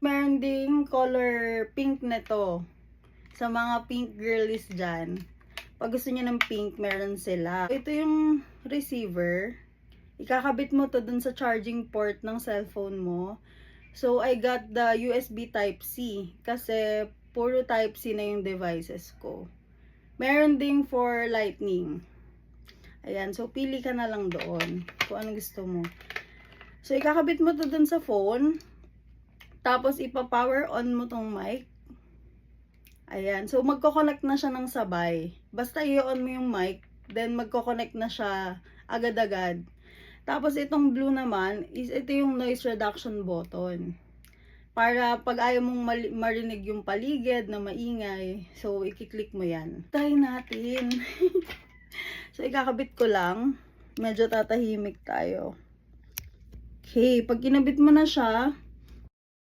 Meron ding color pink na to. Sa mga pink girlies dyan. Pag gusto niya ng pink, meron sila. Ito yung receiver. Ikakabit mo to dun sa charging port ng cellphone mo. So, I got the USB Type-C. Kasi, puro Type-C na yung devices ko. Meron ding for lightning. Ayan. So, pili ka na lang doon. Kung anong gusto mo. So, ikakabit mo to dun sa phone. Tapos, ipa-power on mo tong mic. Ayan. So, magko-connect na siya ng sabay. Basta i-on mo yung mic. Then, magko-connect na siya agad-agad. Tapos, itong blue naman, is ito yung noise reduction button. Para pag ayaw mong marinig yung paligid na maingay, so, i-click mo yan. Try natin. So, ikakabit ko lang. Medyo tatahimik tayo. Okay, pag kinabit mo na siya,